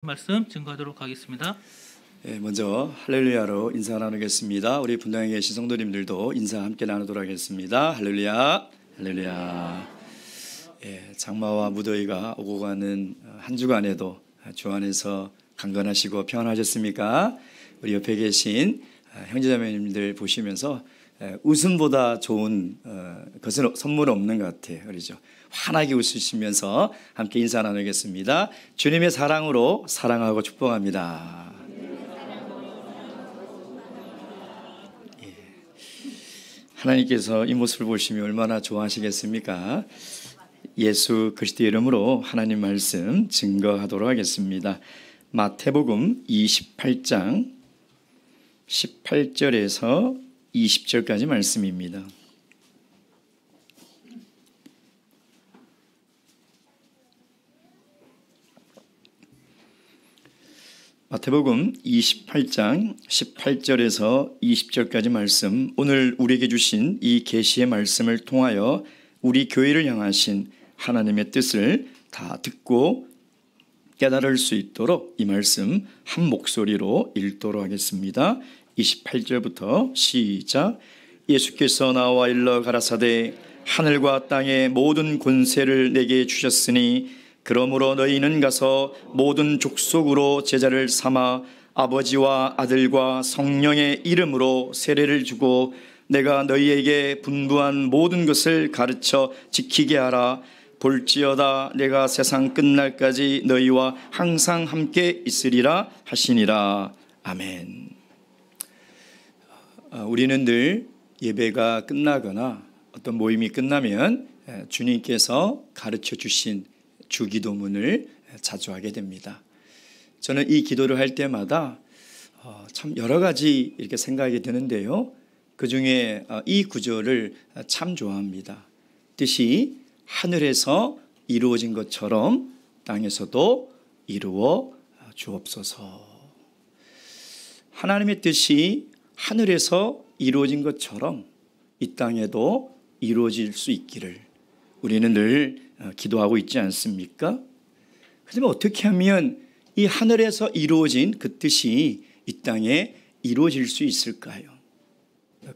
말씀 증거하도록 하겠습니다. 먼저 할렐루야로 인사 나누겠습니다. 우리 분당에 계신 성도님들도 인사 함께 나누도록 하겠습니다. 할렐루야, 할렐루야. 장마와 무더위가 오고 가는 한 주간에도 주 안에서 강건하시고 평안하셨습니까? 우리 옆에 계신 형제자매님들 보시면서 웃음보다 좋은 것은 선물 없는 것 같아요. 그렇죠? 환하게 웃으시면서 함께 인사 나누겠습니다. 주님의 사랑으로 사랑하고 축복합니다. 하나님께서 이 모습을 보시면 얼마나 좋아하시겠습니까? 예수 그리스도의 이름으로 하나님 말씀 증거하도록 하겠습니다. 마태복음 28장 18절에서 20절까지 말씀입니다. 마태복음 28장 18절에서 20절까지 말씀, 오늘 우리에게 주신 이 계시의 말씀을 통하여 우리 교회를 향하신 하나님의 뜻을 다 듣고 깨달을 수 있도록 이 말씀 한 목소리로 읽도록 하겠습니다. 28절부터 시작. 예수께서 나와 일러 가라사대 하늘과 땅의 모든 권세를 내게 주셨으니 그러므로 너희는 가서 모든 족속으로 제자를 삼아 아버지와 아들과 성령의 이름으로 세례를 주고 내가 너희에게 분부한 모든 것을 가르쳐 지키게 하라. 볼지어다 내가 세상 끝날까지 너희와 항상 함께 있으리라 하시니라. 아멘. 우리는 늘 예배가 끝나거나 어떤 모임이 끝나면 주님께서 가르쳐 주신 주기도문을 자주 하게 됩니다. 저는 이 기도를 할 때마다 참 여러 가지 이렇게 생각이 드는데요. 그 중에 이 구절을 참 좋아합니다. 뜻이 하늘에서 이루어진 것처럼 땅에서도 이루어 주옵소서. 하나님의 뜻이 하늘에서 이루어진 것처럼 이 땅에도 이루어질 수 있기를 우리는 늘 기도하고 있지 않습니까? 그렇지만 어떻게 하면 이 하늘에서 이루어진 그 뜻이 이 땅에 이루어질 수 있을까요?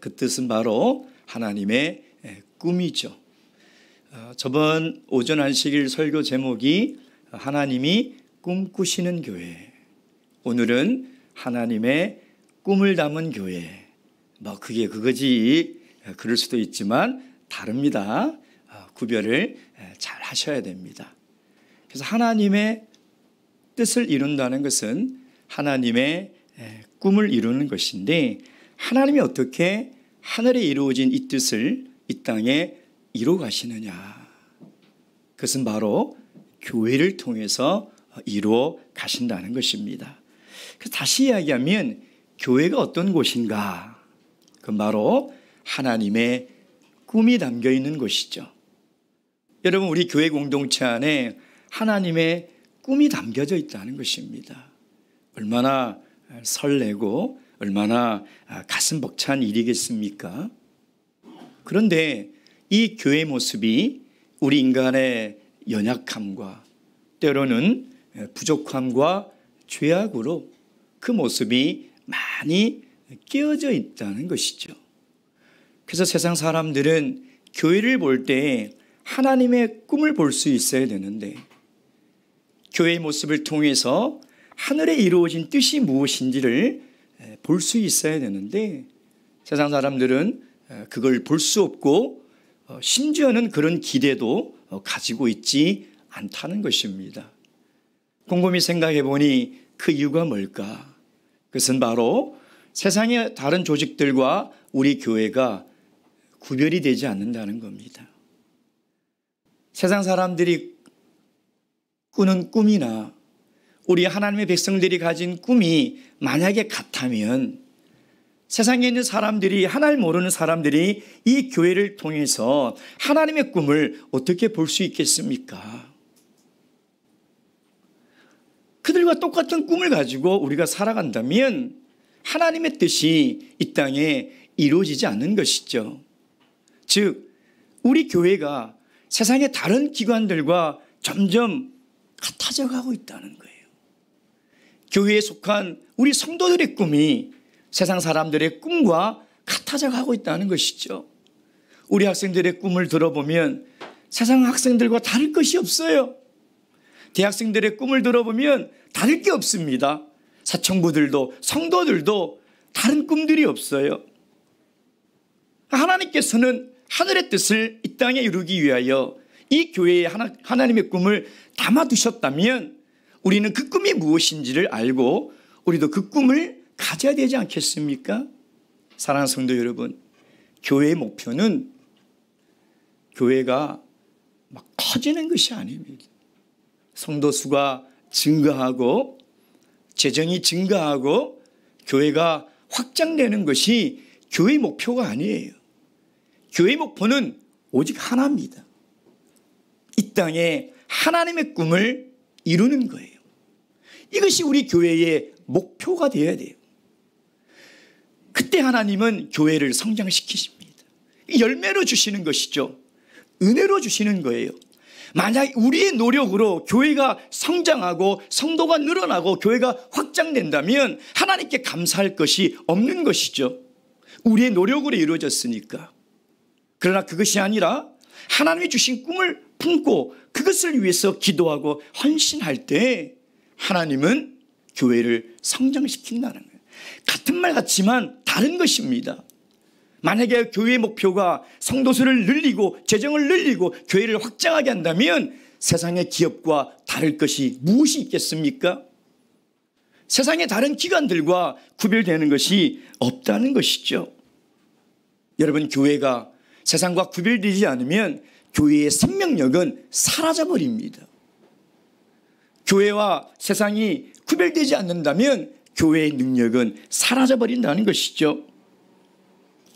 그 뜻은 바로 하나님의 꿈이죠. 저번 오전 안식일 설교 제목이 하나님이 꿈꾸시는 교회, 오늘은 하나님의 꿈을 담은 교회. 그게 그거지 그럴 수도 있지만 다릅니다. 구별을 잘 하셔야 됩니다. 그래서 하나님의 뜻을 이룬다는 것은 하나님의 꿈을 이루는 것인데, 하나님이 어떻게 하늘에 이루어진 이 뜻을 이 땅에 이루어 가시느냐, 그것은 바로 교회를 통해서 이루어 가신다는 것입니다. 그래서 다시 이야기하면 교회가 어떤 곳인가? 그건 바로 하나님의 꿈이 담겨 있는 곳이죠. 여러분, 우리 교회 공동체 안에 하나님의 꿈이 담겨져 있다는 것입니다. 얼마나 설레고 얼마나 가슴 벅찬 일이겠습니까? 그런데 이 교회 모습이 우리 인간의 연약함과 때로는 부족함과 죄악으로 그 모습이 많이 끼어져 있다는 것이죠. 그래서 세상 사람들은 교회를 볼 때 하나님의 꿈을 볼 수 있어야 되는데, 교회의 모습을 통해서 하늘에 이루어진 뜻이 무엇인지를 볼 수 있어야 되는데, 세상 사람들은 그걸 볼 수 없고 심지어는 그런 기대도 가지고 있지 않다는 것입니다. 곰곰이 생각해 보니 그 이유가 뭘까? 그것은 바로 세상의 다른 조직들과 우리 교회가 구별이 되지 않는다는 겁니다. 세상 사람들이 꾸는 꿈이나 우리 하나님의 백성들이 가진 꿈이 만약에 같다면 세상에 있는 사람들이, 하나님 모르는 사람들이 이 교회를 통해서 하나님의 꿈을 어떻게 볼 수 있겠습니까? 그들과 똑같은 꿈을 가지고 우리가 살아간다면 하나님의 뜻이 이 땅에 이루어지지 않는 것이죠. 즉, 우리 교회가 세상의 다른 기관들과 점점 같아져 가고 있다는 거예요. 교회에 속한 우리 성도들의 꿈이 세상 사람들의 꿈과 같아져 가고 있다는 것이죠. 우리 학생들의 꿈을 들어보면 세상 학생들과 다를 것이 없어요. 대학생들의 꿈을 들어보면 다를 게 없습니다. 사청부들도 성도들도 다른 꿈들이 없어요. 하나님께서는 하늘의 뜻을 이 땅에 이루기 위하여 이 교회에 하나님의 꿈을 담아두셨다면 우리는 그 꿈이 무엇인지를 알고 우리도 그 꿈을 가져야 되지 않겠습니까? 사랑하는 성도 여러분, 교회의 목표는 교회가 막 커지는 것이 아닙니다. 성도 수가 증가하고 재정이 증가하고 교회가 확장되는 것이 교회의 목표가 아니에요. 교회의 목표는 오직 하나입니다. 이 땅에 하나님의 꿈을 이루는 거예요. 이것이 우리 교회의 목표가 되어야 돼요. 그때 하나님은 교회를 성장시키십니다. 열매로 주시는 것이죠. 은혜로 주시는 거예요. 만약 우리의 노력으로 교회가 성장하고 성도가 늘어나고 교회가 확장된다면 하나님께 감사할 것이 없는 것이죠. 우리의 노력으로 이루어졌으니까. 그러나 그것이 아니라 하나님이 주신 꿈을 품고 그것을 위해서 기도하고 헌신할 때 하나님은 교회를 성장시킨다는 거예요. 같은 말 같지만 다른 것입니다. 만약에 교회의 목표가 성도수를 늘리고 재정을 늘리고 교회를 확장하게 한다면 세상의 기업과 다를 것이 무엇이 있겠습니까? 세상의 다른 기관들과 구별되는 것이 없다는 것이죠. 여러분, 교회가 세상과 구별되지 않으면 교회의 생명력은 사라져버립니다. 교회와 세상이 구별되지 않는다면 교회의 능력은 사라져버린다는 것이죠.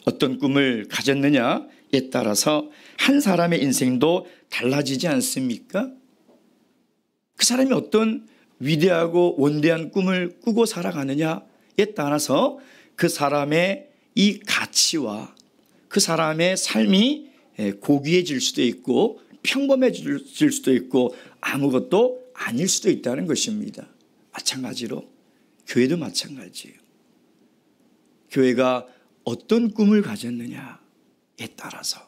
어떤 꿈을 가졌느냐에 따라서 한 사람의 인생도 달라지지 않습니까? 그 사람이 어떤 위대하고 원대한 꿈을 꾸고 살아가느냐에 따라서 그 사람의 이 가치와 그 사람의 삶이 고귀해질 수도 있고 평범해질 수도 있고 아무것도 아닐 수도 있다는 것입니다. 마찬가지로 교회도 마찬가지예요. 교회가 어떤 꿈을 가졌느냐에 따라서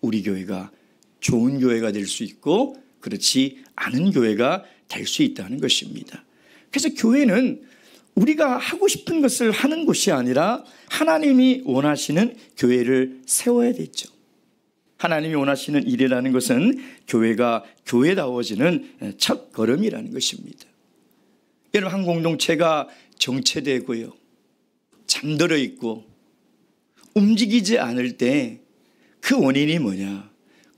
우리 교회가 좋은 교회가 될 수 있고 그렇지 않은 교회가 될 수 있다는 것입니다. 그래서 교회는 우리가 하고 싶은 것을 하는 곳이 아니라 하나님이 원하시는 교회를 세워야 되죠. 하나님이 원하시는 일이라는 것은 교회가 교회다워지는 첫 걸음이라는 것입니다. 여러분, 한 공동체가 정체되고요, 잠들어 있고 움직이지 않을 때 그 원인이 뭐냐?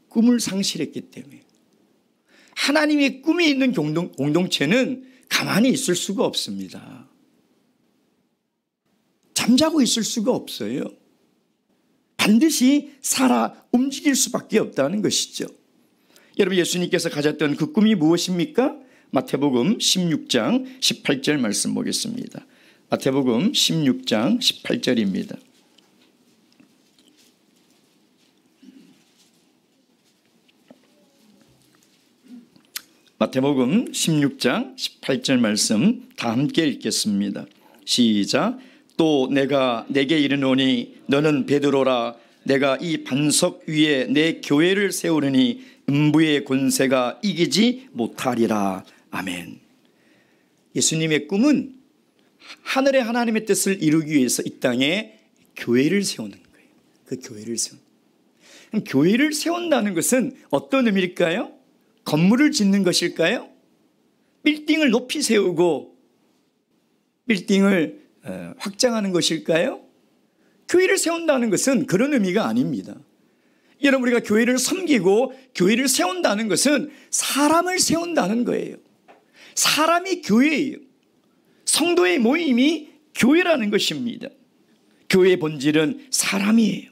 꿈을 상실했기 때문에. 하나님의 꿈이 있는 공동체는 가만히 있을 수가 없습니다. 잠자고 있을 수가 없어요. 반드시 살아 움직일 수밖에 없다는 것이죠. 여러분, 예수님께서 가졌던 그 꿈이 무엇입니까? 마태복음 16장 18절 말씀 보겠습니다. 마태복음 16장 18절입니다. 마태복음 16장 18절 말씀 다 함께 읽겠습니다. 시작. 또 내가 내게 이르노니 너는 베드로라. 내가 이 반석 위에 내 교회를 세우르니 음부의 권세가 이기지 못하리라. 아멘. 예수님의 꿈은 하늘의 하나님의 뜻을 이루기 위해서 이 땅에 교회를 세우는 거예요. 그 교회를 세우는. 교회를 세운다는 것은 어떤 의미일까요? 건물을 짓는 것일까요? 빌딩을 높이 세우고 빌딩을 확장하는 것일까요? 교회를 세운다는 것은 그런 의미가 아닙니다. 여러분, 우리가 교회를 섬기고 교회를 세운다는 것은 사람을 세운다는 거예요. 사람이 교회예요. 성도의 모임이 교회라는 것입니다. 교회의 본질은 사람이에요.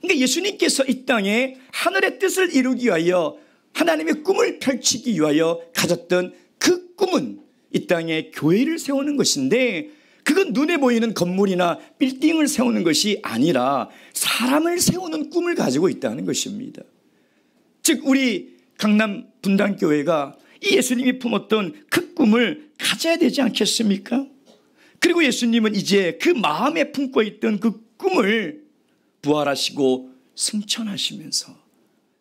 그러니까 예수님께서 이 땅에 하늘의 뜻을 이루기 위하여 하나님의 꿈을 펼치기 위하여 가졌던 그 꿈은 이 땅에 교회를 세우는 것인데 그건 눈에 보이는 건물이나 빌딩을 세우는 것이 아니라 사람을 세우는 꿈을 가지고 있다는 것입니다. 즉 우리 강남 분당교회가 이 예수님이 품었던 그 꿈을 가져야 되지 않겠습니까? 그리고 예수님은 이제 그 마음에 품고 있던 그 꿈을 부활하시고 승천하시면서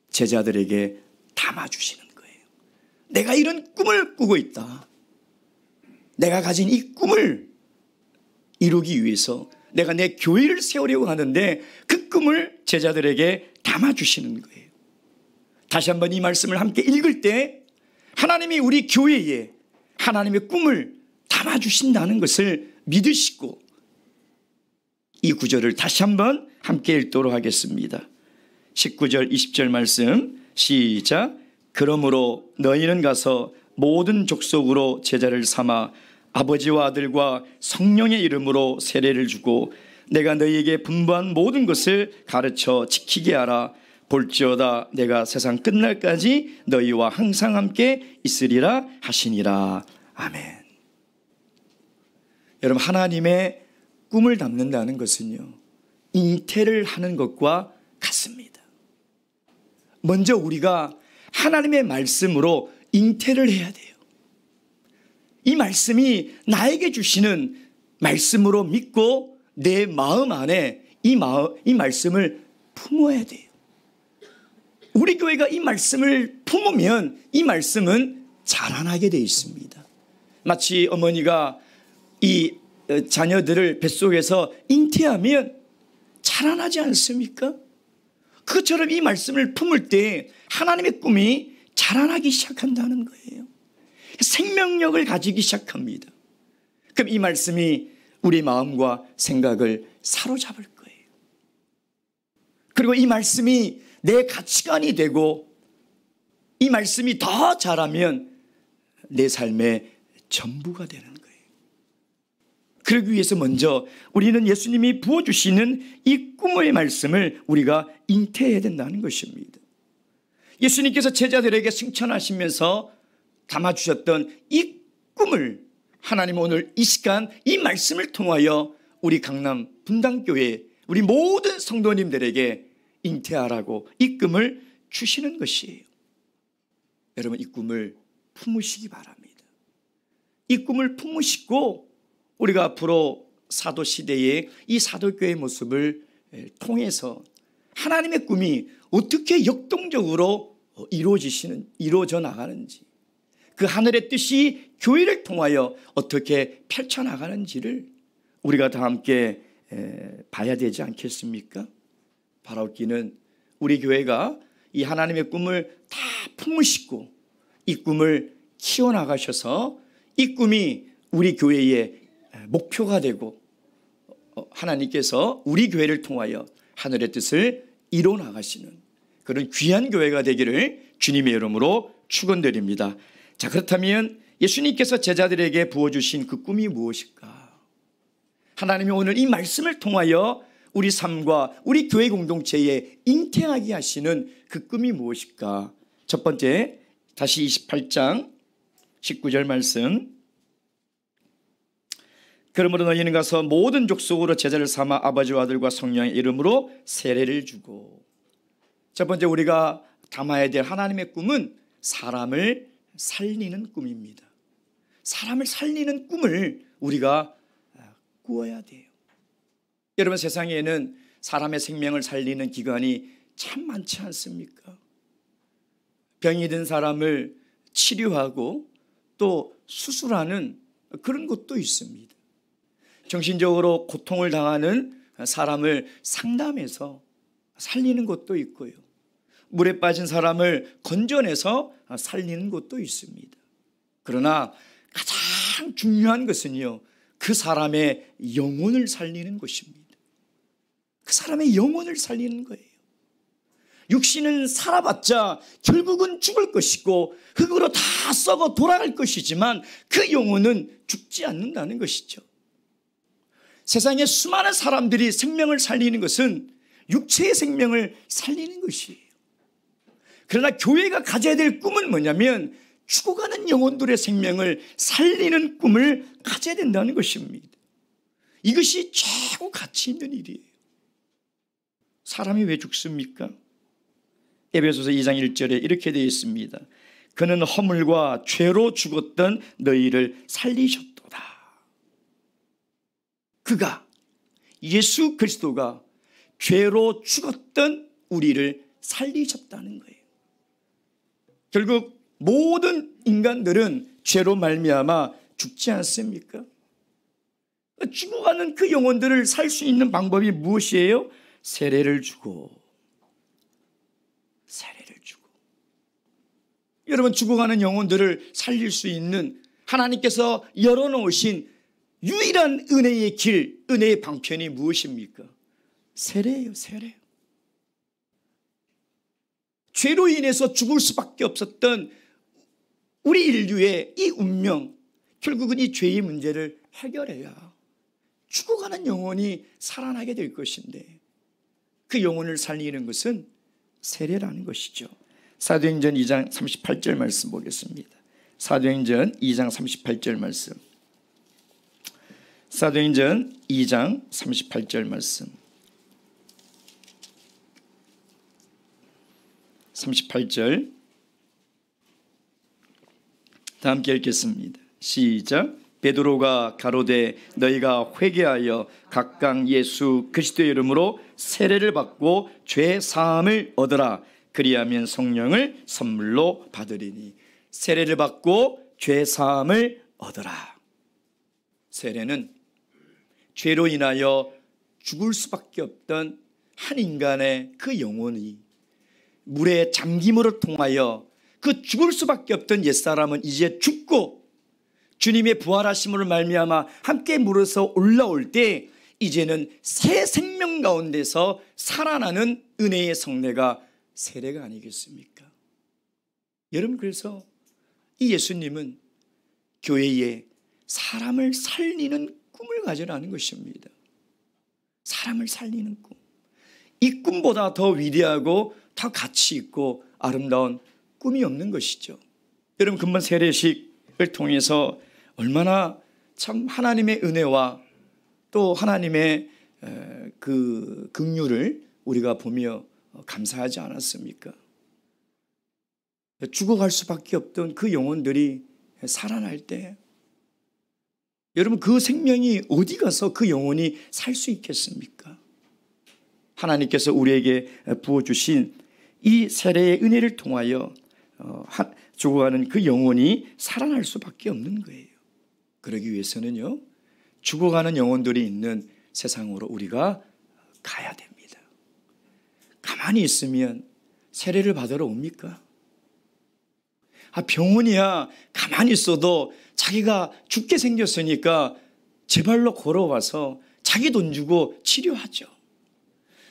제자들에게 담아주시는 거예요. 내가 이런 꿈을 꾸고 있다. 내가 가진 이 꿈을 이루기 위해서 내가 내 교회를 세우려고 하는데 그 꿈을 제자들에게 담아주시는 거예요. 다시 한번 이 말씀을 함께 읽을 때 하나님이 우리 교회에 하나님의 꿈을 담아주신다는 것을 믿으시고 이 구절을 다시 한번 함께 읽도록 하겠습니다. 19절 20절 말씀 시작. 그러므로 너희는 가서 모든 족속으로 제자를 삼아 아버지와 아들과 성령의 이름으로 세례를 주고 내가 너희에게 분부한 모든 것을 가르쳐 지키게 하라. 볼지어다 내가 세상 끝날까지 너희와 항상 함께 있으리라 하시니라. 아멘. 여러분, 하나님의 꿈을 담는다는 것은요, 잉태를 하는 것과 같습니다. 먼저 우리가 하나님의 말씀으로 잉태를 해야 돼요. 이 말씀이 나에게 주시는 말씀으로 믿고 내 마음 안에 이 말씀을 품어야 돼요. 우리 교회가 이 말씀을 품으면 이 말씀은 자라나게 되어 있습니다. 마치 어머니가 이 자녀들을 뱃속에서 잉태하면 자라나지 않습니까? 그것처럼 이 말씀을 품을 때 하나님의 꿈이 자라나기 시작한다는 거예요. 생명력을 가지기 시작합니다. 그럼 이 말씀이 우리 마음과 생각을 사로잡을 거예요. 그리고 이 말씀이 내 가치관이 되고 이 말씀이 더 자라면 내 삶의 전부가 되는 거예요. 그러기 위해서 먼저 우리는 예수님이 부어주시는 이 꿈의 말씀을 우리가 잉태해야 된다는 것입니다. 예수님께서 제자들에게 승천하시면서 담아주셨던 이 꿈을 하나님은 오늘 이 시간 이 말씀을 통하여 우리 강남 분당교회 우리 모든 성도님들에게 잉태하라고 이 꿈을 주시는 것이에요. 여러분, 이 꿈을 품으시기 바랍니다. 이 꿈을 품으시고 우리가 앞으로 사도시대의 이 사도교회의 모습을 통해서 하나님의 꿈이 어떻게 역동적으로 이루어져 나가는지, 그 하늘의 뜻이 교회를 통하여 어떻게 펼쳐나가는지를 우리가 다 함께 봐야 되지 않겠습니까? 바라옵기는 우리 교회가 이 하나님의 꿈을 다 품으시고 이 꿈을 키워나가셔서 이 꿈이 우리 교회의 목표가 되고 하나님께서 우리 교회를 통하여 하늘의 뜻을 이뤄나가시는 그런 귀한 교회가 되기를 주님의 이름으로 축원드립니다. 자, 그렇다면 예수님께서 제자들에게 부어주신 그 꿈이 무엇일까? 하나님이 오늘 이 말씀을 통하여 우리 삶과 우리 교회 공동체에 잉태하게 하시는 그 꿈이 무엇일까? 첫 번째, 다시 28장 19절 말씀. 그러므로 너희는 가서 모든 족속으로 제자를 삼아 아버지와 아들과 성령의 이름으로 세례를 주고. 첫 번째 우리가 담아야 될 하나님의 꿈은 사람을 살리는 꿈입니다. 사람을 살리는 꿈을 우리가 꾸어야 돼요. 여러분, 세상에는 사람의 생명을 살리는 기관이 참 많지 않습니까? 병이 든 사람을 치료하고 또 수술하는 그런 곳도 있습니다. 정신적으로 고통을 당하는 사람을 상담해서 살리는 곳도 있고요. 물에 빠진 사람을 건져내서 살리는 곳도 있습니다. 그러나 가장 중요한 것은요, 그 사람의 영혼을 살리는 것입니다. 그 사람의 영혼을 살리는 거예요. 육신은 살아봤자 결국은 죽을 것이고 흙으로 다 썩어 돌아갈 것이지만 그 영혼은 죽지 않는다는 것이죠. 세상에 수많은 사람들이 생명을 살리는 것은 육체의 생명을 살리는 것이에요. 그러나 교회가 가져야 될 꿈은 뭐냐면 죽어가는 영혼들의 생명을 살리는 꿈을 가져야 된다는 것입니다. 이것이 최고 가치 있는 일이에요. 사람이 왜 죽습니까? 에베소서 2장 1절에 이렇게 되어 있습니다. 그는 허물과 죄로 죽었던 너희를 살리셨도다. 그가, 예수 그리스도가 죄로 죽었던 우리를 살리셨다는 거예요. 결국 모든 인간들은 죄로 말미암아 죽지 않습니까? 죽어가는 그 영혼들을 살 수 있는 방법이 무엇이에요? 세례를 주고. 여러분, 죽어가는 영혼들을 살릴 수 있는 하나님께서 열어놓으신 유일한 은혜의 길, 은혜의 방편이 무엇입니까? 세례예요, 세례. 죄로 인해서 죽을 수밖에 없었던 우리 인류의 이 운명, 결국은 이 죄의 문제를 해결해야 죽어가는 영혼이 살아나게 될 것인데, 그 영혼을 살리는 것은 세례라는 것이죠. 사도행전 2장 38절 말씀 보겠습니다. 사도행전 2장 38절 말씀. 사도행전 2장 38절 말씀. 38절 다 함께 읽겠습니다. 시작. 베드로가 가로되 너희가 회개하여 각각 예수 그리스도의 이름으로 세례를 받고 죄 사함을 얻으라. 그리하면 성령을 선물로 받으리니. 세례를 받고 죄 사함을 얻으라. 세례는 죄로 인하여 죽을 수밖에 없던 한 인간의 그 영혼이 물의 잠김으로 통하여 그 죽을 수밖에 없던 옛사람은 이제 죽고 주님의 부활하심으로 말미암아 함께 물에서 올라올 때 이제는 새 생명 가운데서 살아나는 은혜의 성례가 세례가 아니겠습니까? 여러분, 그래서 이 예수님은 교회에 사람을 살리는 꿈을 가져라는 것입니다. 사람을 살리는 꿈. 이 꿈보다 더 위대하고 더 가치 있고 아름다운 꿈이 없는 것이죠. 여러분, 금번 세례식을 통해서 얼마나 참 하나님의 은혜와 또 하나님의 그 긍휼을 우리가 보며 감사하지 않았습니까? 죽어갈 수밖에 없던 그 영혼들이 살아날 때 여러분, 그 생명이 어디 가서 그 영혼이 살 수 있겠습니까? 하나님께서 우리에게 부어주신 이 세례의 은혜를 통하여 죽어가는 그 영혼이 살아날 수밖에 없는 거예요. 그러기 위해서는요, 죽어가는 영혼들이 있는 세상으로 우리가 가야 됩니다. 가만히 있으면 세례를 받으러 옵니까? 병원이야 가만히 있어도 자기가 죽게 생겼으니까 제 발로 걸어와서 자기 돈 주고 치료하죠.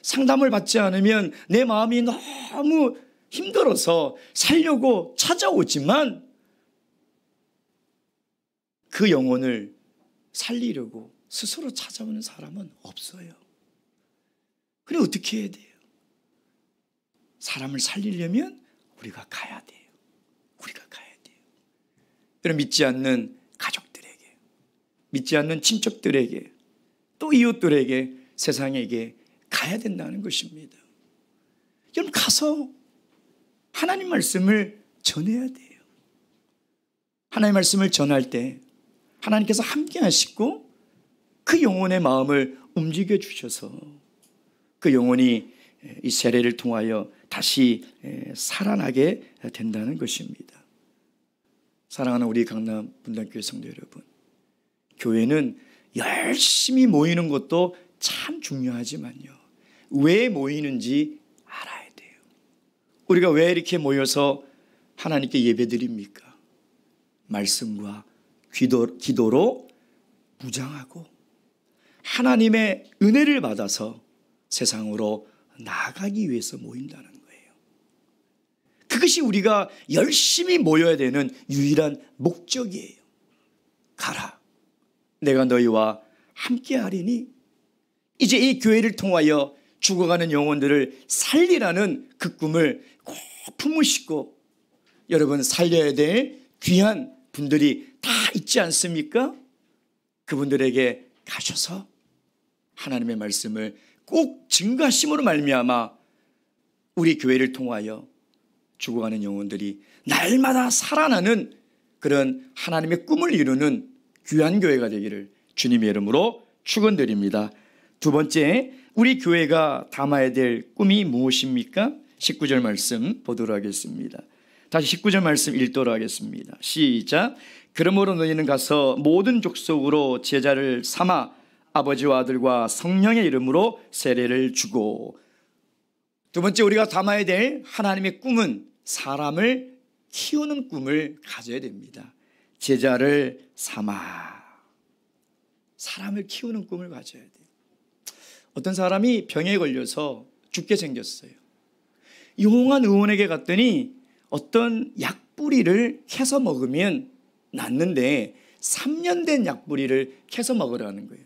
상담을 받지 않으면 내 마음이 너무 힘들어서 살려고 찾아오지만 그 영혼을 살리려고 스스로 찾아오는 사람은 없어요. 그래, 어떻게 해야 돼요? 사람을 살리려면 우리가 가야 돼요. 우리가 가야 돼요. 여러분, 믿지 않는 가족들에게, 믿지 않는 친척들에게, 또 이웃들에게, 세상에게 가야 된다는 것입니다. 여러분, 가서 하나님 말씀을 전해야 돼요. 하나님 말씀을 전할 때 하나님께서 함께 하시고 그 영혼의 마음을 움직여 주셔서 그 영혼이 이 세례를 통하여 다시 살아나게 된다는 것입니다. 사랑하는 우리 강남 분당교회 성도 여러분, 교회는 열심히 모이는 것도 참 중요하지만요, 왜 모이는지 알아야 돼요. 우리가 왜 이렇게 모여서 하나님께 예배드립니까? 말씀과 기도로 무장하고 하나님의 은혜를 받아서 세상으로 나아가기 위해서 모인다는 거예요. 그것이 우리가 열심히 모여야 되는 유일한 목적이에요. 가라, 내가 너희와 함께하리니. 이제 이 교회를 통하여 죽어가는 영혼들을 살리라는 그 꿈을 꼭 품으시고, 여러분, 살려야 될 귀한 분들이 다 있지 않습니까? 그분들에게 가셔서 하나님의 말씀을 꼭 증거하심으로 말미암아 우리 교회를 통하여 죽어가는 영혼들이 날마다 살아나는 그런 하나님의 꿈을 이루는 귀한 교회가 되기를 주님의 이름으로 축원드립니다. 두 번째, 우리 교회가 담아야 될 꿈이 무엇입니까? 19절 말씀 보도록 하겠습니다. 다시 19절 말씀 읽도록 하겠습니다. 시작. 그러므로 너희는 가서 모든 족속으로 제자를 삼아 아버지와 아들과 성령의 이름으로 세례를 주고. 두 번째, 우리가 담아야 될 하나님의 꿈은 사람을 키우는 꿈을 가져야 됩니다. 제자를 삼아 사람을 키우는 꿈을 가져야 돼요. 어떤 사람이 병에 걸려서 죽게 생겼어요. 유명한 의원에게 갔더니 어떤 약뿌리를 캐서 먹으면 낫는데 3년 된 약뿌리를 캐서 먹으라는 거예요.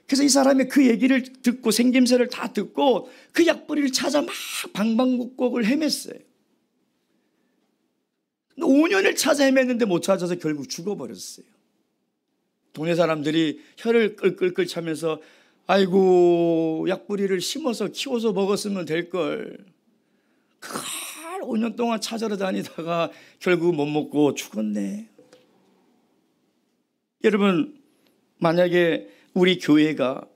그래서 이 사람이 그 얘기를 듣고 생김새를 다 듣고 그 약뿌리를 찾아 막 방방곡곡을 헤맸어요. 5년을 찾아 헤맸는데 못 찾아서 결국 죽어버렸어요. 동네 사람들이 혀를 끌끌끌 차면서 아이고, 약뿌리를 심어서 키워서 먹었으면 될걸. 그걸 5년 동안 찾아러 다니다가 결국 못 먹고 죽었네. 여러분, 만약에 우리 교회가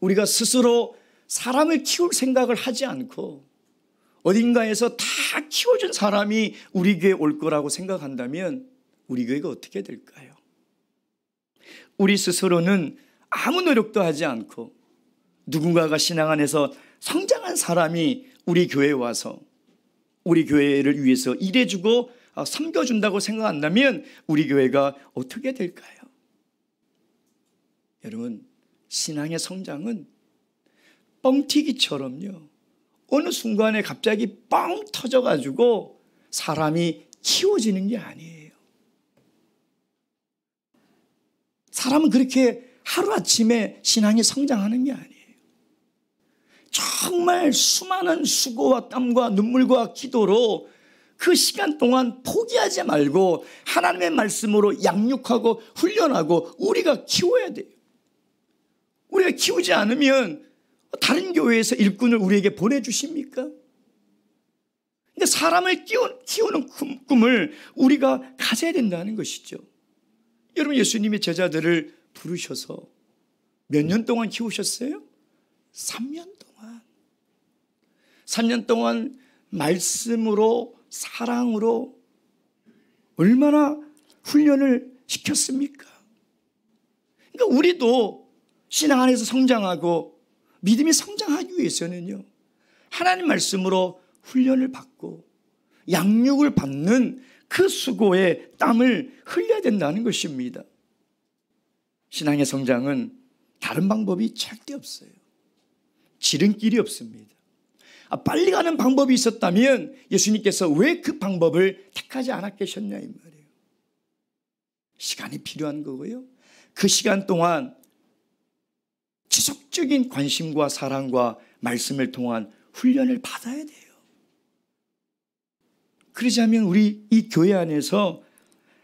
우리가 스스로 사람을 키울 생각을 하지 않고 어딘가에서 다 키워준 사람이 우리 교회에 올 거라고 생각한다면 우리 교회가 어떻게 될까요? 우리 스스로는 아무 노력도 하지 않고 누군가가 신앙 안에서 성장한 사람이 우리 교회에 와서 우리 교회를 위해서 일해주고 섬겨준다고 생각한다면 우리 교회가 어떻게 될까요? 여러분, 신앙의 성장은 뻥튀기처럼요, 어느 순간에 갑자기 뻥 터져가지고 사람이 키워지는 게 아니에요. 사람은 그렇게 하루아침에 신앙이 성장하는 게 아니에요. 정말 수많은 수고와 땀과 눈물과 기도로 그 시간 동안 포기하지 말고 하나님의 말씀으로 양육하고 훈련하고 우리가 키워야 돼요. 우리가 키우지 않으면 다른 교회에서 일꾼을 우리에게 보내주십니까? 근데 사람을 키우는 꿈을 우리가 가져야 된다는 것이죠. 여러분, 예수님이 제자들을 부르셔서 몇 년 동안 키우셨어요? 3년 동안. 3년 동안 말씀으로, 사랑으로 얼마나 훈련을 시켰습니까? 그러니까 우리도 신앙 안에서 성장하고 믿음이 성장하기 위해서는요, 하나님 말씀으로 훈련을 받고 양육을 받는 그 수고에 땀을 흘려야 된다는 것입니다. 신앙의 성장은 다른 방법이 절대 없어요. 지름길이 없습니다. 빨리 가는 방법이 있었다면 예수님께서 왜 그 방법을 택하지 않았겠냐 이 말이에요. 시간이 필요한 거고요. 그 시간 동안 지속적인 관심과 사랑과 말씀을 통한 훈련을 받아야 돼요. 그러지 않으면 우리 이 교회 안에서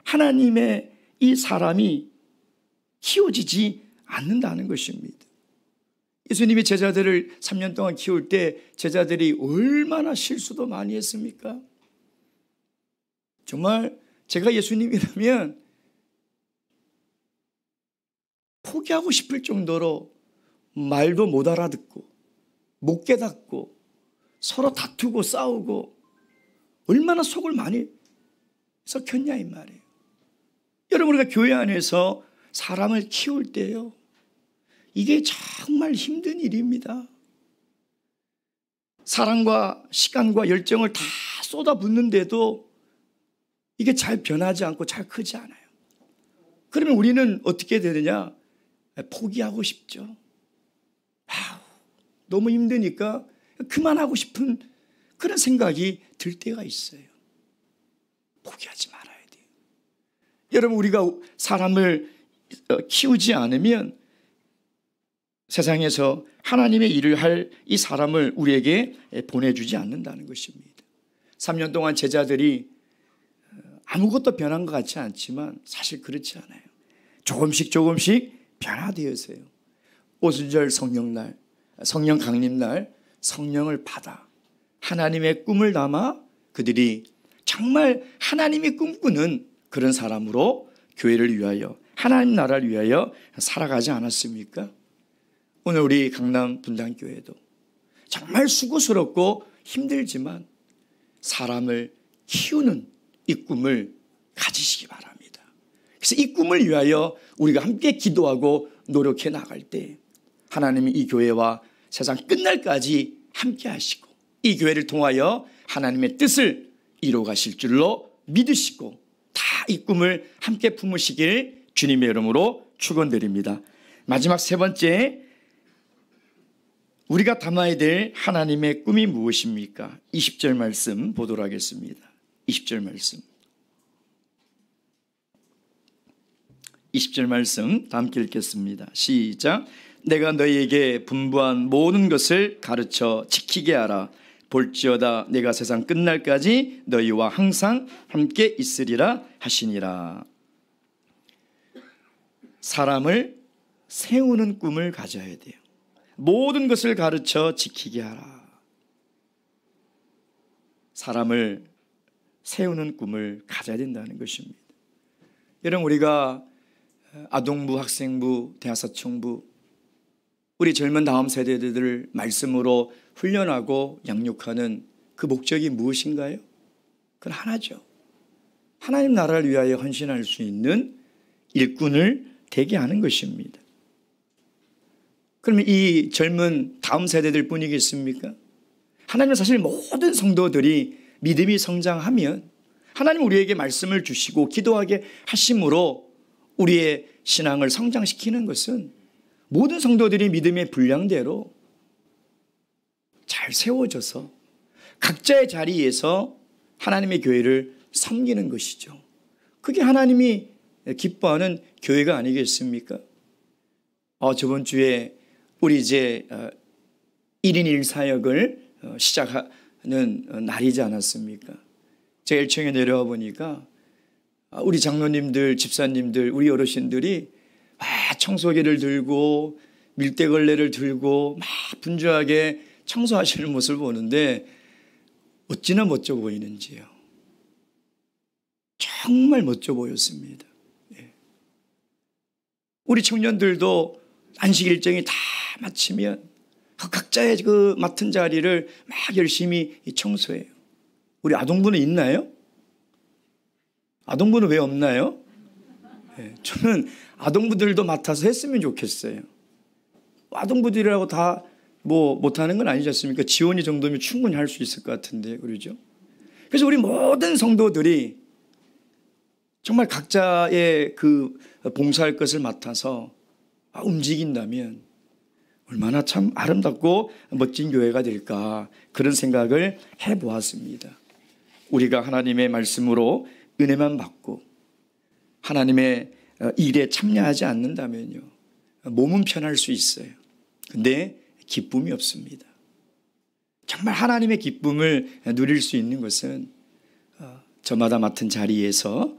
하나님의 이 사람이 키워지지 않는다는 것입니다. 예수님이 제자들을 3년 동안 키울 때 제자들이 얼마나 실수도 많이 했습니까? 정말 제가 예수님이라면 포기하고 싶을 정도로 말도 못 알아듣고 못 깨닫고 서로 다투고 싸우고 얼마나 속을 많이 썩혔냐 이 말이에요. 여러분, 우리가 교회 안에서 사람을 키울 때요, 이게 정말 힘든 일입니다. 사랑과 시간과 열정을 다 쏟아붓는데도 이게 잘 변하지 않고 잘 크지 않아요. 그러면 우리는 어떻게 되느냐? 포기하고 싶죠. 너무 힘드니까 그만하고 싶은 그런 생각이 들 때가 있어요. 포기하지 말아야 돼요. 여러분, 우리가 사람을 키우지 않으면 세상에서 하나님의 일을 할 이 사람을 우리에게 보내주지 않는다는 것입니다. 3년 동안 제자들이 아무것도 변한 것 같지 않지만 사실 그렇지 않아요. 조금씩 변화되었어요. 오순절 성령날, 성령 강림날 성령을 받아 하나님의 꿈을 담아 그들이 정말 하나님이 꿈꾸는 그런 사람으로 교회를 위하여, 하나님 나라를 위하여 살아가지 않았습니까? 오늘 우리 강남 분당교회도 정말 수고스럽고 힘들지만 사람을 키우는 이 꿈을 가지시기 바랍니다. 그래서 이 꿈을 위하여 우리가 함께 기도하고 노력해 나갈 때 하나님이 이 교회와 세상 끝날까지 함께 하시고 이 교회를 통하여 하나님의 뜻을 이루어 가실 줄로 믿으시고 다 이 꿈을 함께 품으시길 주님의 이름으로 축원드립니다. 마지막 세 번째, 우리가 담아야 될 하나님의 꿈이 무엇입니까? 20절 말씀 보도록 하겠습니다. 20절 말씀. 20절 말씀 다 함께 읽겠습니다. 시작. 내가 너희에게 분부한 모든 것을 가르쳐 지키게 하라. 볼지어다 내가 세상 끝날까지 너희와 항상 함께 있으리라 하시니라. 사람을 세우는 꿈을 가져야 돼요. 모든 것을 가르쳐 지키게 하라. 사람을 세우는 꿈을 가져야 된다는 것입니다. 여러분, 우리가 아동부, 학생부, 대하사청부, 우리 젊은 다음 세대들을 말씀으로 훈련하고 양육하는 그 목적이 무엇인가요? 그건 하나죠. 하나님 나라를 위하여 헌신할 수 있는 일꾼을 되게 하는 것입니다. 그러면 이 젊은 다음 세대들 뿐이겠습니까? 하나님은 사실 모든 성도들이 믿음이 성장하면 하나님 우리에게 말씀을 주시고 기도하게 하심으로 우리의 신앙을 성장시키는 것은 모든 성도들이 믿음의 분량대로 잘 세워져서 각자의 자리에서 하나님의 교회를 섬기는 것이죠. 그게 하나님이 기뻐하는 교회가 아니겠습니까? 저번 주에 우리 이제 1인 1사역을 시작하는 날이지 않았습니까? 제가 1층에 내려와 보니까 우리 장로님들, 집사님들, 우리 어르신들이 청소기를 들고 밀대걸레를 들고 막 분주하게 청소하시는 모습을 보는데 어찌나 멋져 보이는지요. 정말 멋져 보였습니다. 우리 청년들도 안식 일정이 다 마치면 각자의 그 맡은 자리를 막 열심히 청소해요. 우리 아동부는 있나요? 아동부는 왜 없나요? 저는 아동부들도 맡아서 했으면 좋겠어요. 아동부들이라고 다 못하는 건 아니지 않습니까? 지원이 정도면 충분히 할 수 있을 것 같은데, 그러죠? 그래서 우리 모든 성도들이 정말 각자의 그 봉사할 것을 맡아서 움직인다면 얼마나 참 아름답고 멋진 교회가 될까, 그런 생각을 해보았습니다. 우리가 하나님의 말씀으로 은혜만 받고 하나님의 일에 참여하지 않는다면요, 몸은 편할 수 있어요. 근데 기쁨이 없습니다. 정말 하나님의 기쁨을 누릴 수 있는 것은 저마다 맡은 자리에서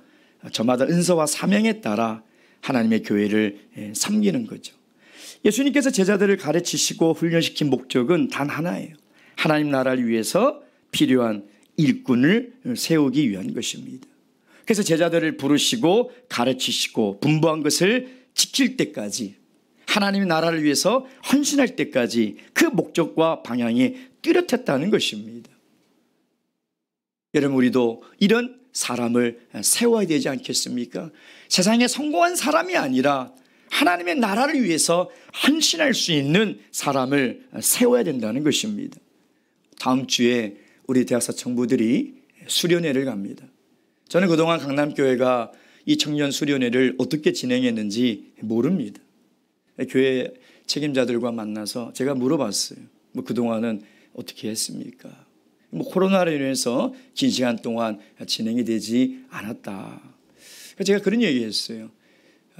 저마다 은사와 사명에 따라 하나님의 교회를 섬기는 거죠. 예수님께서 제자들을 가르치시고 훈련시킨 목적은 단 하나예요. 하나님 나라를 위해서 필요한 일꾼을 세우기 위한 것입니다. 그래서 제자들을 부르시고 가르치시고 분부한 것을 지킬 때까지, 하나님의 나라를 위해서 헌신할 때까지 그 목적과 방향이 뚜렷했다는 것입니다. 여러분, 우리도 이런 사람을 세워야 되지 않겠습니까? 세상에 성공한 사람이 아니라 하나님의 나라를 위해서 헌신할 수 있는 사람을 세워야 된다는 것입니다. 다음 주에 우리 대학사 청부들이 수련회를 갑니다. 저는 그동안 강남교회가 이 청년 수련회를 어떻게 진행했는지 모릅니다. 교회 책임자들과 만나서 제가 물어봤어요. 그동안은 어떻게 했습니까? 코로나로 인해서 긴 시간 동안 진행이 되지 않았다. 제가 그런 얘기했어요.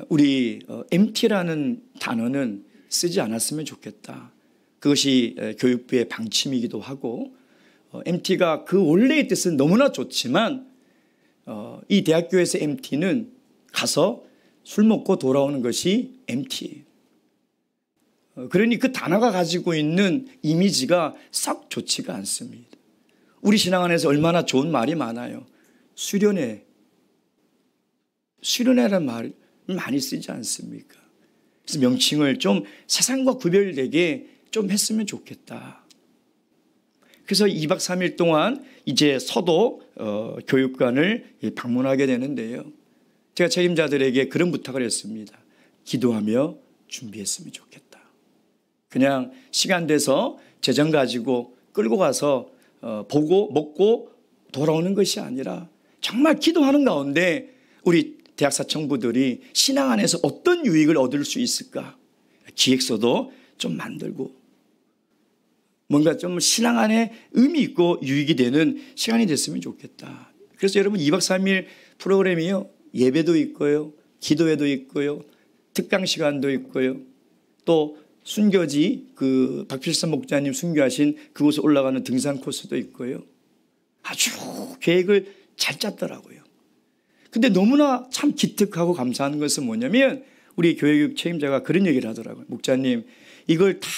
우리 MT라는 단어는 쓰지 않았으면 좋겠다. 그것이 교육부의 방침이기도 하고, MT가 그 원래의 뜻은 너무나 좋지만 이 대학교에서 MT는 가서 술 먹고 돌아오는 것이 MT예요. 그러니 그 단어가 가지고 있는 이미지가 썩 좋지가 않습니다. 우리 신앙 안에서 얼마나 좋은 말이 많아요. 수련회라는 말 많이 쓰지 않습니까? 그래서 명칭을 좀 세상과 구별되게 좀 했으면 좋겠다. 그래서 2박 3일 동안 이제 서도 교육관을 방문하게 되는데요. 제가 책임자들에게 그런 부탁을 했습니다. 기도하며 준비했으면 좋겠다. 그냥 시간 돼서 재정 가지고 끌고 가서 보고 먹고 돌아오는 것이 아니라 정말 기도하는 가운데 우리 대학사청부들이 신앙 안에서 어떤 유익을 얻을 수 있을까? 기획서도 좀 만들고 뭔가 좀 신앙 안에 의미 있고 유익이 되는 시간이 됐으면 좋겠다. 그래서 여러분 2박 3일 프로그램이요. 예배도 있고요. 기도회도 있고요. 특강 시간도 있고요. 또 순교지 박필선 목사님 순교하신 그곳에 올라가는 등산 코스도 있고요. 아주 계획을 잘 짰더라고요. 근데 너무나 참 기특하고 감사한 것은 뭐냐면 우리 교육 책임자가 그런 얘기를 하더라고요. 목사님, 이걸 다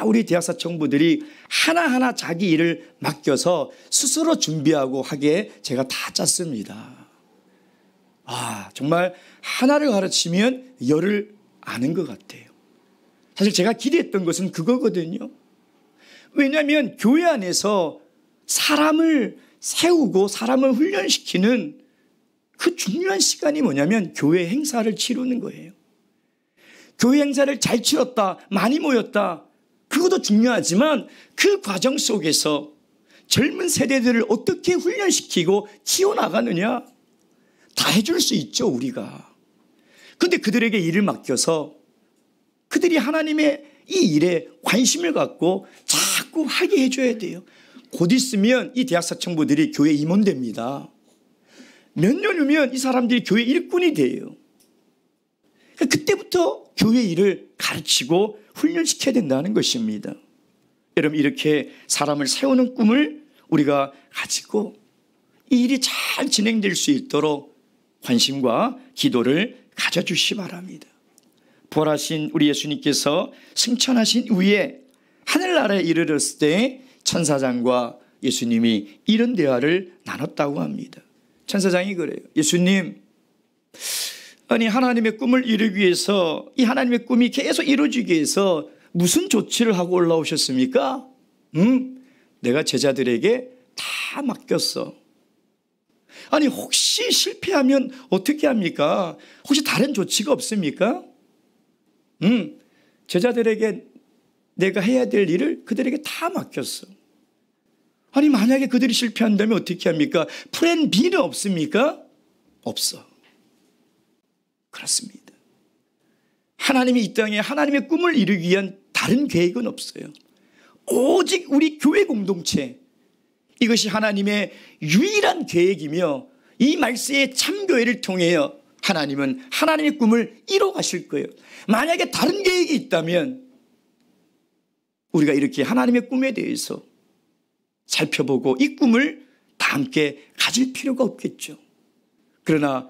우리 대학사청부들이 하나하나 자기 일을 맡겨서 스스로 준비하고 하게 제가 다 짰습니다. 정말 하나를 가르치면 열을 아는 것 같아요. 사실 제가 기대했던 것은 그거거든요. 왜냐하면 교회 안에서 사람을 세우고 사람을 훈련시키는 그 중요한 시간이 뭐냐면 교회 행사를 치르는 거예요. 교회 행사를 잘 치렀다, 많이 모였다, 그것도 중요하지만 그 과정 속에서 젊은 세대들을 어떻게 훈련시키고 키워나가느냐, 다 해줄 수 있죠, 우리가. 그런데 그들에게 일을 맡겨서 그들이 하나님의 이 일에 관심을 갖고 자꾸 하게 해줘야 돼요. 곧 있으면 이 대학사청부들이 교회 임원 됩니다. 몇 년 후면 이 사람들이 교회 일꾼이 돼요. 그때부터 교회 일을 가르치고 훈련시켜야 된다는 것입니다. 여러분, 이렇게 사람을 세우는 꿈을 우리가 가지고 이 일이 잘 진행될 수 있도록 관심과 기도를 가져주시기 바랍니다. 부활하신 우리 예수님께서 승천하신 후에 하늘나라에 이르렀을 때 천사장과 예수님이 이런 대화를 나눴다고 합니다. 천사장이 그래요. 예수님, 아니 하나님의 꿈을 이루기 위해서, 이 하나님의 꿈이 계속 이루어지기 위해서 무슨 조치를 하고 올라오셨습니까? 내가 제자들에게 다 맡겼어. 아니 혹시 실패하면 어떻게 합니까? 혹시 다른 조치가 없습니까? 제자들에게 내가 해야 될 일을 그들에게 다 맡겼어. 아니 만약에 그들이 실패한다면 어떻게 합니까? 플랜 B는 없습니까? 없어. 그렇습니다. 하나님이 이 땅에 하나님의 꿈을 이루기 위한 다른 계획은 없어요. 오직 우리 교회 공동체, 이것이 하나님의 유일한 계획이며 이 말세의 참교회를 통하여 하나님은 하나님의 꿈을 이뤄 가실 거예요. 만약에 다른 계획이 있다면 우리가 이렇게 하나님의 꿈에 대해서 살펴보고 이 꿈을 다 함께 가질 필요가 없겠죠. 그러나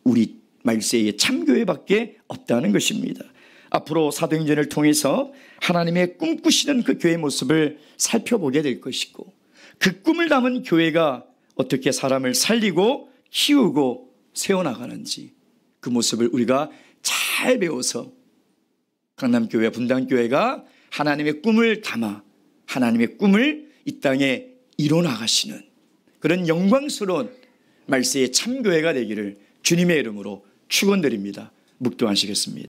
우리 말세의 참교회밖에 없다는 것입니다. 앞으로 사도행전을 통해서 하나님의 꿈꾸시는 그 교회 모습을 살펴보게 될 것이고, 그 꿈을 담은 교회가 어떻게 사람을 살리고 키우고 세워나가는지 그 모습을 우리가 잘 배워서 강남교회, 분당교회가 하나님의 꿈을 담아 하나님의 꿈을 이 땅에 이뤄나가시는 그런 영광스러운 말세의 참교회가 되기를 주님의 이름으로 축원드립니다. 묵도하시겠습니다.